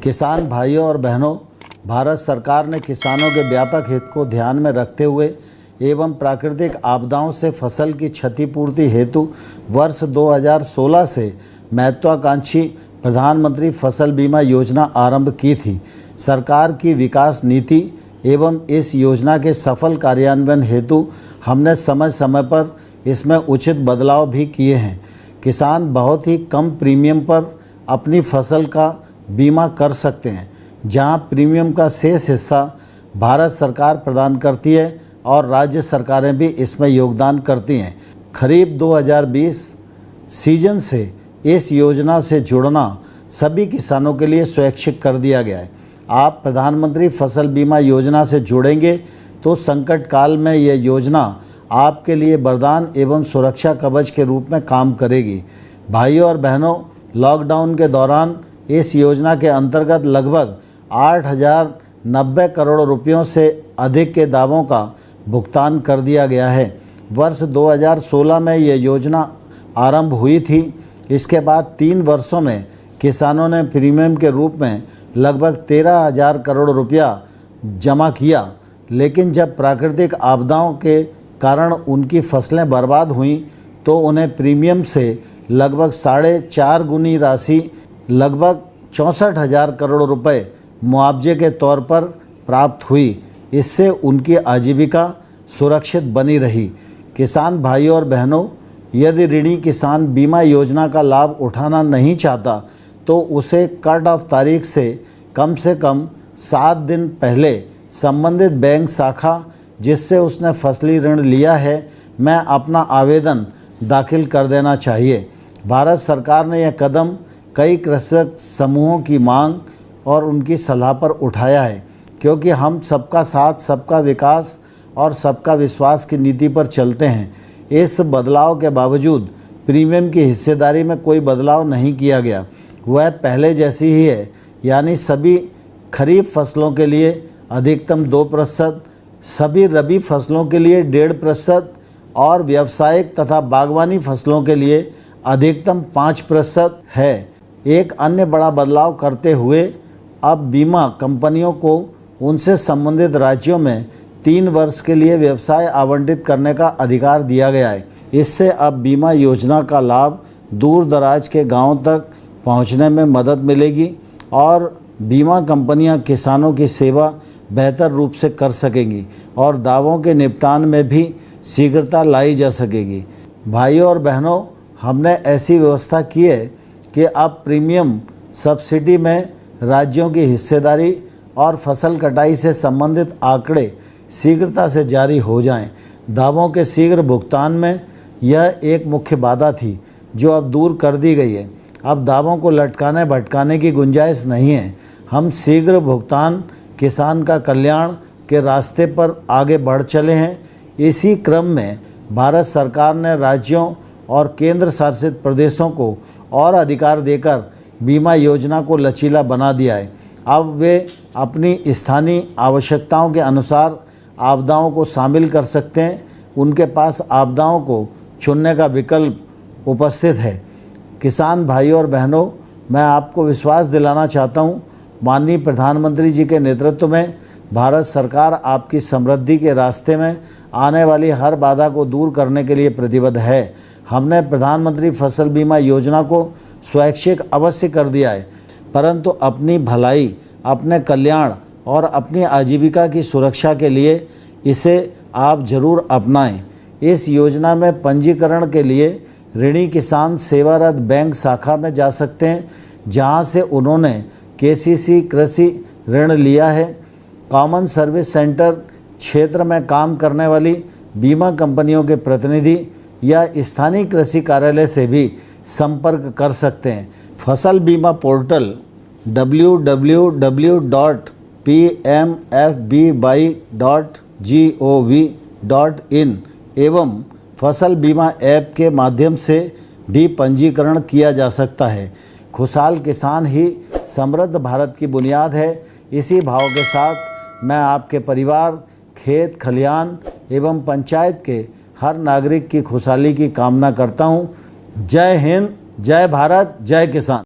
किसान भाइयों और बहनों, भारत सरकार ने किसानों के व्यापक हित को ध्यान में रखते हुए एवं प्राकृतिक आपदाओं से फसल की क्षतिपूर्ति हेतु वर्ष 2016 से महत्वाकांक्षी प्रधानमंत्री फसल बीमा योजना आरंभ की थी। सरकार की विकास नीति एवं इस योजना के सफल कार्यान्वयन हेतु हमने समय समय पर इसमें उचित बदलाव भी किए हैं। किसान बहुत ही कम प्रीमियम पर अपनी फसल का बीमा कर सकते हैं, जहां प्रीमियम का शेष हिस्सा भारत सरकार प्रदान करती है और राज्य सरकारें भी इसमें योगदान करती हैं। खरीफ 2020 सीजन से इस योजना से जुड़ना सभी किसानों के लिए स्वैच्छिक कर दिया गया है। आप प्रधानमंत्री फसल बीमा योजना से जुड़ेंगे तो संकट काल में यह योजना आपके लिए वरदान एवं सुरक्षा कवच के रूप में काम करेगी। भाइयों और बहनों, लॉकडाउन के दौरान इस योजना के अंतर्गत लगभग 8,090 करोड़ रुपयों से अधिक के दावों का भुगतान कर दिया गया है। वर्ष 2016 में यह योजना आरंभ हुई थी। इसके बाद 3 वर्षों में किसानों ने प्रीमियम के रूप में लगभग 13,000 करोड़ रुपया जमा किया, लेकिन जब प्राकृतिक आपदाओं के कारण उनकी फसलें बर्बाद हुईं तो उन्हें प्रीमियम से लगभग 4.5 गुनी राशि लगभग 64,000 करोड़ रुपए मुआवजे के तौर पर प्राप्त हुई। इससे उनकी आजीविका सुरक्षित बनी रही। किसान भाइयों और बहनों, यदि ऋणी किसान बीमा योजना का लाभ उठाना नहीं चाहता तो उसे कट ऑफ तारीख से कम 7 दिन पहले संबंधित बैंक शाखा जिससे उसने फसली ऋण लिया है में अपना आवेदन दाखिल कर देना चाहिए। भारत सरकार ने यह कदम कई कृषक समूहों की मांग और उनकी सलाह पर उठाया है, क्योंकि हम सबका साथ, सबका विकास और सबका विश्वास की नीति पर चलते हैं। इस बदलाव के बावजूद प्रीमियम की हिस्सेदारी में कोई बदलाव नहीं किया गया, वह पहले जैसी ही है, यानी सभी खरीफ फसलों के लिए अधिकतम 2%, सभी रबी फसलों के लिए 1.5% और व्यावसायिक तथा बागवानी फसलों के लिए अधिकतम 5% है। एक अन्य बड़ा बदलाव करते हुए अब बीमा कंपनियों को उनसे संबंधित राज्यों में 3 वर्ष के लिए व्यवसाय आवंटित करने का अधिकार दिया गया है। इससे अब बीमा योजना का लाभ दूर दराज के गांवों तक पहुंचने में मदद मिलेगी और बीमा कंपनियां किसानों की सेवा बेहतर रूप से कर सकेंगी और दावों के निपटान में भी शीघ्रता लाई जा सकेगी। भाइयों और बहनों, हमने ऐसी व्यवस्था की है कि अब प्रीमियम सब्सिडी में राज्यों की हिस्सेदारी और फसल कटाई से संबंधित आंकड़े शीघ्रता से जारी हो जाएं। दावों के शीघ्र भुगतान में यह एक मुख्य बाधा थी जो अब दूर कर दी गई है। अब दावों को लटकाने भटकाने की गुंजाइश नहीं है। हम शीघ्र भुगतान, किसान का कल्याण के रास्ते पर आगे बढ़ चले हैं। इसी क्रम में भारत सरकार ने राज्यों और केंद्र शासित प्रदेशों को और अधिकार देकर बीमा योजना को लचीला बना दिया है। अब वे अपनी स्थानीय आवश्यकताओं के अनुसार आपदाओं को शामिल कर सकते हैं। उनके पास आपदाओं को चुनने का विकल्प उपस्थित है। किसान भाइयों और बहनों, मैं आपको विश्वास दिलाना चाहता हूँ, माननीय प्रधानमंत्री जी के नेतृत्व में भारत सरकार आपकी समृद्धि के रास्ते में आने वाली हर बाधा को दूर करने के लिए प्रतिबद्ध है। हमने प्रधानमंत्री फसल बीमा योजना को स्वैच्छिक अवश्य कर दिया है, परंतु अपनी भलाई, अपने कल्याण और अपनी आजीविका की सुरक्षा के लिए इसे आप जरूर अपनाएं। इस योजना में पंजीकरण के लिए ऋणी किसान सेवारत बैंक शाखा में जा सकते हैं, जहां से उन्होंने केसीसी कृषि ऋण लिया है। कॉमन सर्विस सेंटर क्षेत्र में काम करने वाली बीमा कंपनियों के प्रतिनिधि या स्थानीय कृषि कार्यालय से भी संपर्क कर सकते हैं। फसल बीमा पोर्टल www.pmfby.gov.in एवं फसल बीमा ऐप के माध्यम से भी पंजीकरण किया जा सकता है। खुशहाल किसान ही समृद्ध भारत की बुनियाद है। इसी भाव के साथ मैं आपके परिवार, खेत खलिहान एवं पंचायत के हर नागरिक की खुशहाली की कामना करता हूँ। जय हिंद, जय भारत, जय किसान।